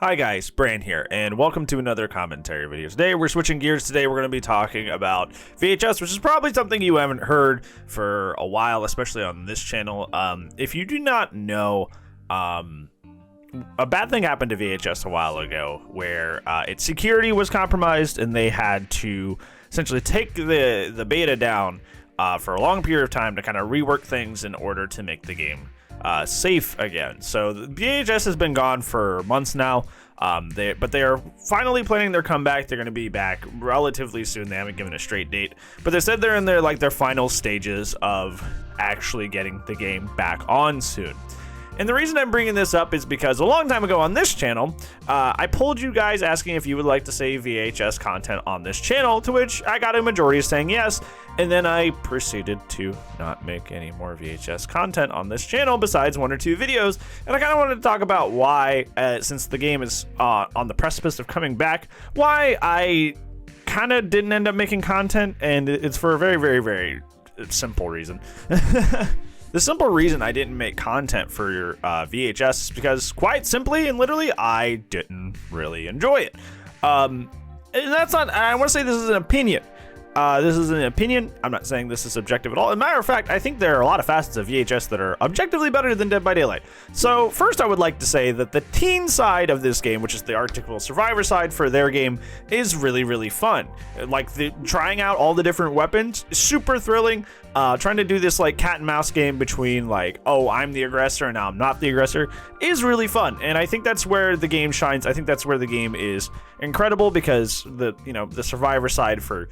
Hi guys, Bran here, and welcome to another commentary video. Today we're switching gears. Today we're going to be talking about VHS, which is probably something you haven't heard for a while, especially on this channel. If you do not know, a bad thing happened to VHS a while ago where its security was compromised and they had to essentially take the beta down for a long period of time to kind of rework things in order to make the game safe again. So the VHS has been gone for months now, but they are finally planning their comeback. They're going to be back relatively soon. They haven't given a straight date, but they said they're in their final stages of actually getting the game back on soon. And the reason I'm bringing this up is because a long time ago on this channel, I polled you guys asking if you would like to see VHS content on this channel, to which I got a majority saying yes, and then I proceeded to not make any more VHS content on this channel besides one or two videos. And I kind of wanted to talk about why, since the game is on the precipice of coming back, why I kind of didn't end up making content, and it's for a very, very, very simple reason. The simple reason I didn't make content for your VHS is because, quite simply and literally, I didn't really enjoy it. And that's not, I want to say this is an opinion. This is an opinion. I'm not saying this is subjective at all. As a matter of fact, I think there are a lot of facets of VHS that are objectively better than Dead by Daylight. So first, I would like to say that the teen side of this game, which is the Arctic Will Survivor side for their game, is really, really fun. Like trying out all the different weapons, super thrilling. Trying to do this like cat and mouse game between like, oh, I'm the aggressor and now I'm not the aggressor, is really fun. And I think that's where the game shines. I think that's where the game is incredible, because the survivor side for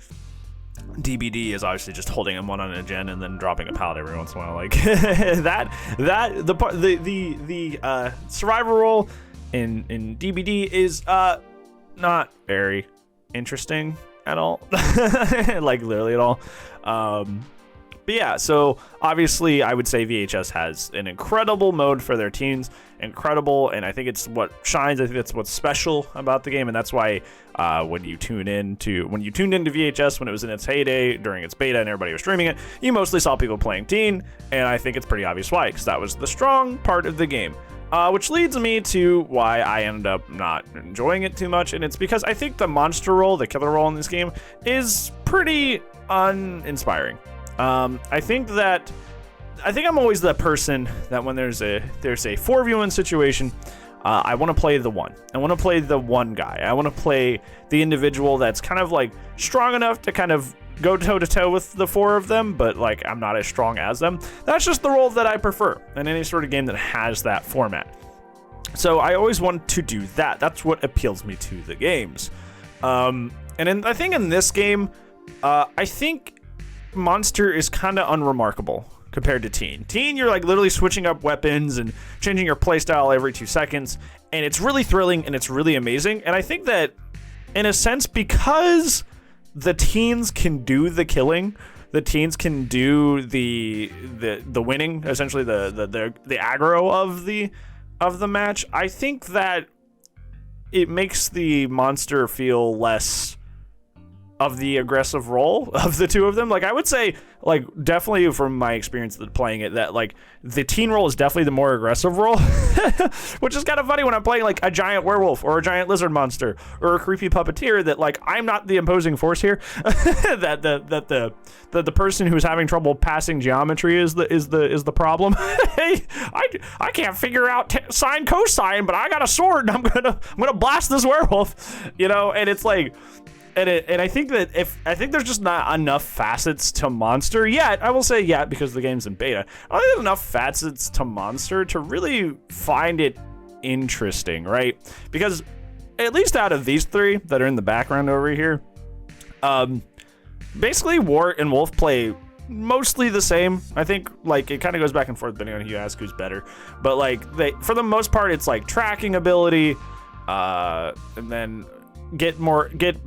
DBD is obviously just holding M1 on a gen and then dropping a pallet every once in a while. Like the survivor role in DBD is not very interesting at all. Like literally at all. But yeah, so obviously I would say VHS has an incredible mode for their teens, incredible, and I think it's what shines. I think that's what's special about the game, and that's why when you tuned into VHS when it was in its heyday during its beta and everybody was streaming it, you mostly saw people playing teen, and I think it's pretty obvious why, because that was the strong part of the game. Which leads me to why I ended up not enjoying it too much, and it's because I think the monster role, the killer role in this game, is pretty uninspiring. I think I'm always the person that when there's a 4v1 situation, I want to play the one. I want to play the one guy. I want to play the individual that's kind of like strong enough to kind of go toe to toe with the four of them, but like I'm not as strong as them. That's just the role that I prefer in any sort of game that has that format. So I always want to do that. That's what appeals me to the games. I think in this game, I think Monster is kind of unremarkable compared to Teen. Teen, you're like literally switching up weapons and changing your playstyle every 2 seconds, and it's really thrilling and it's really amazing. And I think that in a sense, because the teens can do the killing, the teens can do the winning, essentially the aggro of the match, I think that it makes the monster feel less of the aggressive role of the two of them. Like I would say, like definitely from my experience playing it, that like the teen role is definitely the more aggressive role, which is kind of funny when I'm playing like a giant werewolf or a giant lizard monster or a creepy puppeteer, that like I'm not the imposing force here. that the person who's having trouble passing geometry is the problem. Hey, I can't figure out sine cosine, but I got a sword and I'm gonna blast this werewolf, and it's like. And I think that I think there's just not enough facets to Monster yet. I will say yet because the game's in beta. I don't think there's enough facets to Monster to really find it interesting, right? Because at least out of these three that are in the background over here, basically Wart and Wolf play mostly the same. I think like it kind of goes back and forth depending on who you ask who's better. But like for the most part, it's like tracking ability, and then get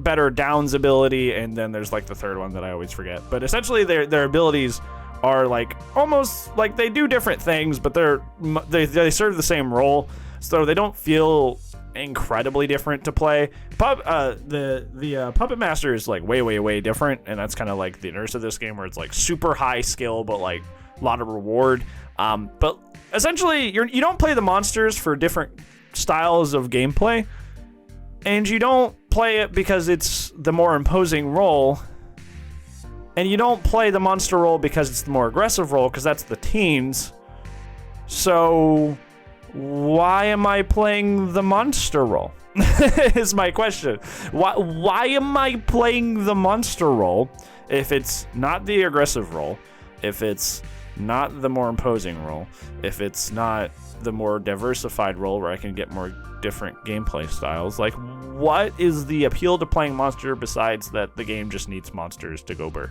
better downs ability, and then there's like the third one that I always forget. But essentially their abilities are like almost like they do different things, but they serve the same role, so they don't feel incredibly different to play. The Puppet Master is like way different, and that's kind of like the nurse of this game, where it's like super high skill but like a lot of reward. But essentially you don't play the monsters for different styles of gameplay, and you don't play it because it's the more imposing role, and you don't play the monster role because it's the more aggressive role, because that's the teens. So why am I playing the monster role? Is my question. Why am I playing the monster role if it's not the aggressive role, if it's not the more imposing role, if it's not the more diversified role where I can get more different gameplay styles? Like, what is the appeal to playing monster besides that the game just needs monsters to go burr?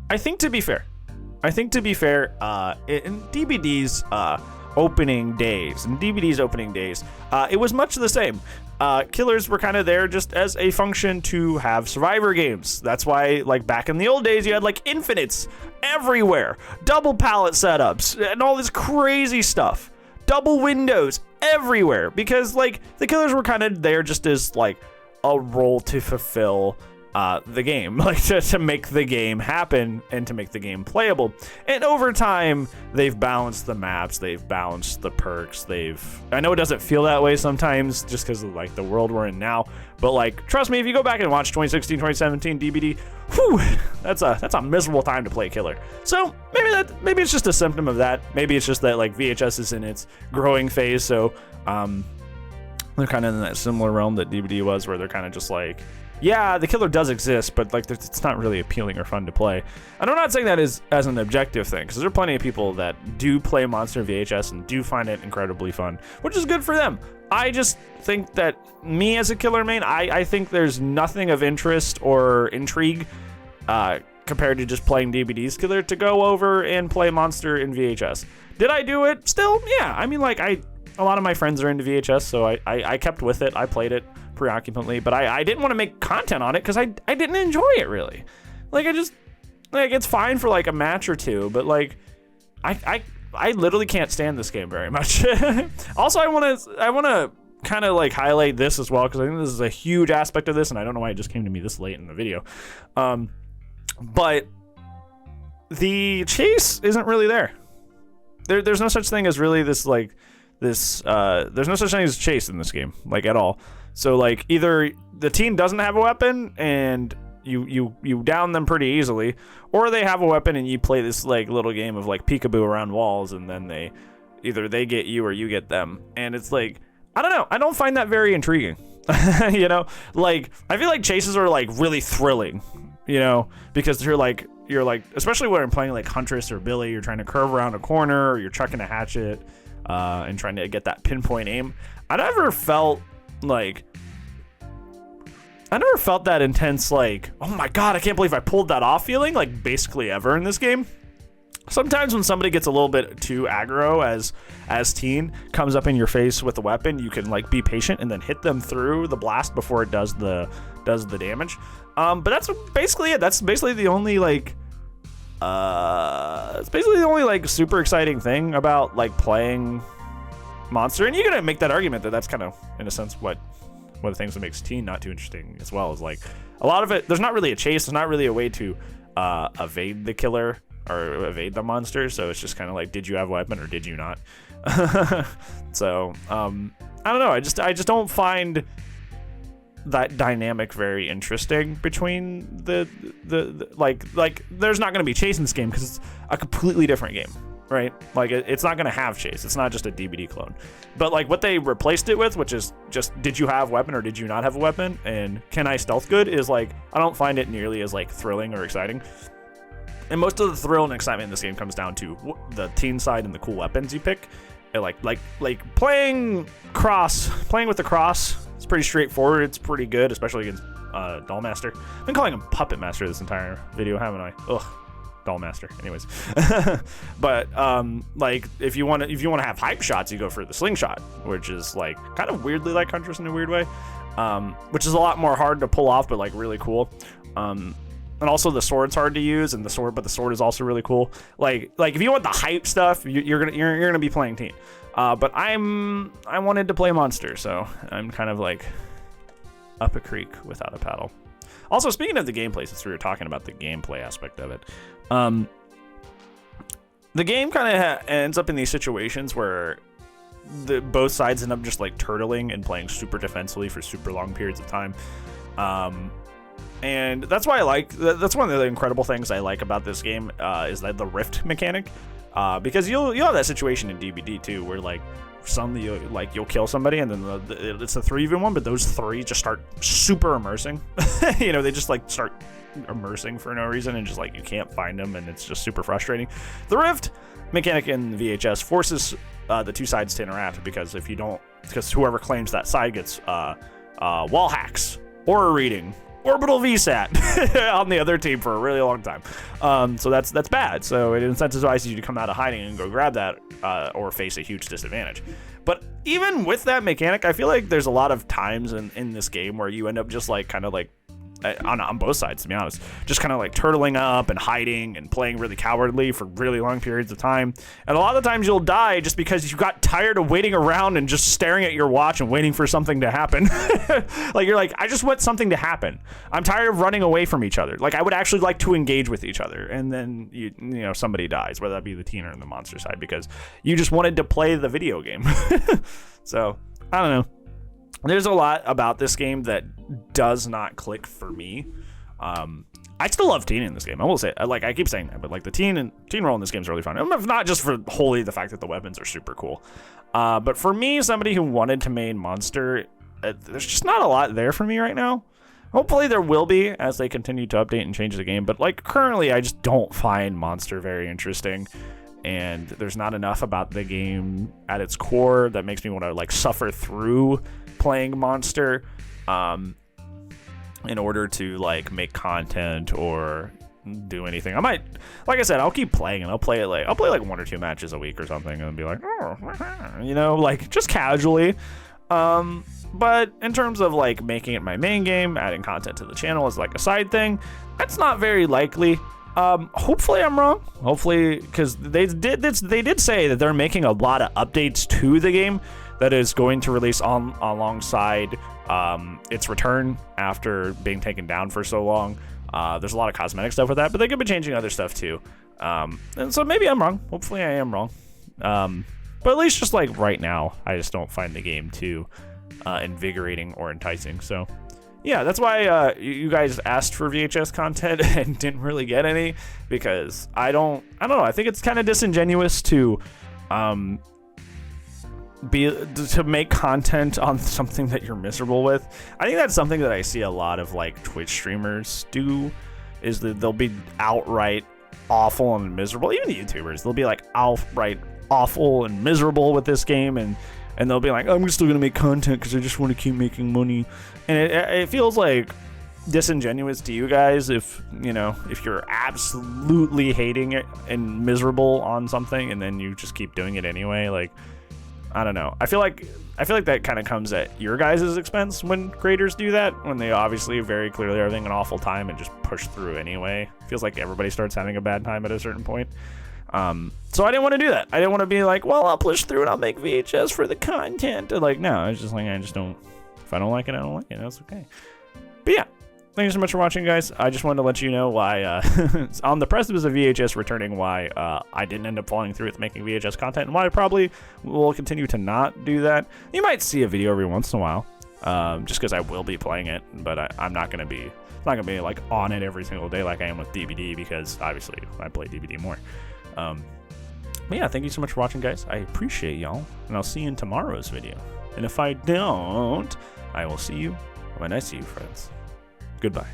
I think to be fair, in DBD's opening days, it was much the same. Killers were kind of there just as a function to have survivor games. That's why, like, back in the old days, you had like infinites everywhere, double pallet setups, and all this crazy stuff, double windows everywhere, because like the killers were kind of there just as like a role to fulfill the game, like to make the game happen and to make the game playable. And over time, they've balanced the maps, they've balanced the perks, I know it doesn't feel that way sometimes just because of like the world we're in now, but like, trust me, if you go back and watch 2016, 2017 DBD, whew, that's a miserable time to play killer. So maybe it's just a symptom of that. Maybe it's just that like VHS is in its growing phase, so they're kind of in that similar realm that DBD was, where they're kind of just like, yeah, the killer does exist, but like it's not really appealing or fun to play. And I'm not saying that as an objective thing, because there are plenty of people that do play Monster VHS and do find it incredibly fun, which is good for them. I just think that me as a killer main, I think there's nothing of interest or intrigue compared to just playing DBD's killer to go over and play Monster in VHS. Did I do it? Still, yeah. I mean, like, a lot of my friends are into VHS, so I kept with it. I played it preoccupantly, but I didn't want to make content on it because I didn't enjoy it really. Like, it's fine for like a match or two, but like I literally can't stand this game very much. Also, I want to kind of like highlight this as well, because I think this is a huge aspect of this, and I don't know why it just came to me this late in the video. But the chase isn't really there. There's no such thing as really this like this. There's no such thing as chase in this game, like, at all. So like, either the team doesn't have a weapon and you down them pretty easily, or they have a weapon and you play this like little game of like peekaboo around walls, and then they get you or you get them. And it's like, I don't know, I don't find that very intriguing. You know, like, I feel like chases are like really thrilling, you know, because you're like, especially when I'm playing like Huntress or Billy, you're trying to curve around a corner, or you're chucking a hatchet and trying to get that pinpoint aim. I never felt that intense, like, oh my god, I can't believe I pulled that off feeling, like, basically ever in this game. Sometimes when somebody gets a little bit too aggro as teen, comes up in your face with a weapon, you can like be patient and then hit them through the blast before it does the damage. But that's basically it. That's basically the only like super exciting thing about like playing Monster. And you're gonna make that argument that that's kind of, in a sense, one of the things that makes teen not too interesting as well, is like a lot of it, there's not really a chase, there's not really a way to evade the killer or evade the monster, so it's just kind of like, did you have a weapon or did you not? So I don't know, I just don't find that dynamic very interesting between the like there's not going to be chase in this game because it's a completely different game, right? Like, it's not going to have chase. It's not just a DBD clone. But like what they replaced it with, which is just, did you have a weapon or did you not have a weapon, and can I stealth good, is like, I don't find it nearly as like thrilling or exciting. And most of the thrill and excitement in this game comes down to the teen side and the cool weapons you pick. And like playing with the cross, it's pretty straightforward. It's pretty good, especially against Dollmaster. I've been calling him Puppet Master this entire video, haven't I? Ugh. Dollmaster. Anyways. But like, if you want to have hype shots, you go for the slingshot, which is like kind of weirdly like Huntress in a weird way, which is a lot more hard to pull off, but like really cool. And also the sword's hard to use, and the sword is also really cool. Like if you want the hype stuff, you're gonna be playing teen. But I wanted to play Monster, so I'm kind of like up a creek without a paddle. Also, speaking of the gameplay, since we were talking about the gameplay aspect of it, the game kind of ends up in these situations where both sides end up just like turtling and playing super defensively for super long periods of time. And that's why that's one of the incredible things I like about this game, is that the rift mechanic, because you'll have that situation in DBD too, where like you'll kill somebody and then it's a 3v1, but those 3 just start super immersing. You know, they just like start immersing for no reason, and just like you can't find them, and it's just super frustrating. The rift mechanic in VHS forces the 2 sides to interact, because because whoever claims that side gets wall hacks, aura reading, orbital VSAT on the other team for a really long time. So that's bad. So it incentivizes you to come out of hiding and go grab that, or face a huge disadvantage. But even with that mechanic, I feel like there's a lot of times in this game where you end up just like kind of like on both sides, to be honest, just kind of like turtling up and hiding and playing really cowardly for really long periods of time. And a lot of the times you'll die just because you got tired of waiting around and just staring at your watch and waiting for something to happen. Like you're like, I just want something to happen. I'm tired of running away from each other. Like I would actually like to engage with each other, and then you know somebody dies, whether that be the teen or the monster side, because you just wanted to play the video game. So I don't know. There's a lot about this game that does not click for me. I still love teen in this game. I will say, like I keep saying that, but like the teen role in this game is really fun. If not just for wholly the fact that the weapons are super cool, but for me, somebody who wanted to main monster, there's just not a lot there for me right now. Hopefully there will be as they continue to update and change the game. But like currently, I just don't find monster very interesting. And there's not enough about the game at its core that makes me want to like suffer through playing monster in order to like make content or do anything. I might, like I said, I'll keep playing and I'll play like 1 or 2 matches a week or something and be like, oh, you know, like just casually. But in terms of like making it my main game, adding content to the channel as like a side thing, that's not very likely. Hopefully I'm wrong. Hopefully, because they did say that they're making a lot of updates to the game that is going to release alongside its return after being taken down for so long. There's a lot of cosmetic stuff with that, but they could be changing other stuff too. And so maybe I'm wrong. Hopefully I am wrong. But at least just like right now, I just don't find the game too invigorating or enticing. So yeah, that's why you guys asked for VHS content and didn't really get any, because I don't know. I think it's kind of disingenuous to make content on something that you're miserable with. I think that's something that I see a lot of like Twitch streamers do, is that they'll be outright awful and miserable. Even YouTubers, they'll be like outright awful and miserable with this game, and they'll be like, I'm still gonna make content because I just want to keep making money. And it feels like disingenuous to you guys if you're absolutely hating it and miserable on something and then you just keep doing it anyway. Like, I don't know. I feel like that kind of comes at your guys' expense when creators do that, when they obviously very clearly are having an awful time and just push through anyway. Feels like everybody starts having a bad time at a certain point. So I didn't want to do that. I didn't want to be like, well, I'll push through and I'll make VHS for the content. And like, no, it's just like, I just don't, if I don't like it, I don't like it. That's okay. But yeah, thank you so much for watching, guys. I just wanted to let you know why, on the precipice of VHS returning, why I didn't end up following through with making VHS content, and why I probably will continue to not do that. You might see a video every once in a while, just because I will be playing it, but I'm not going to be, like on it every single day like I am with DBD, because obviously I play DBD more. But yeah, thank you so much for watching, guys. I appreciate y'all, and I'll see you in tomorrow's video. And if I don't, I will see you when I see you, friends. Goodbye.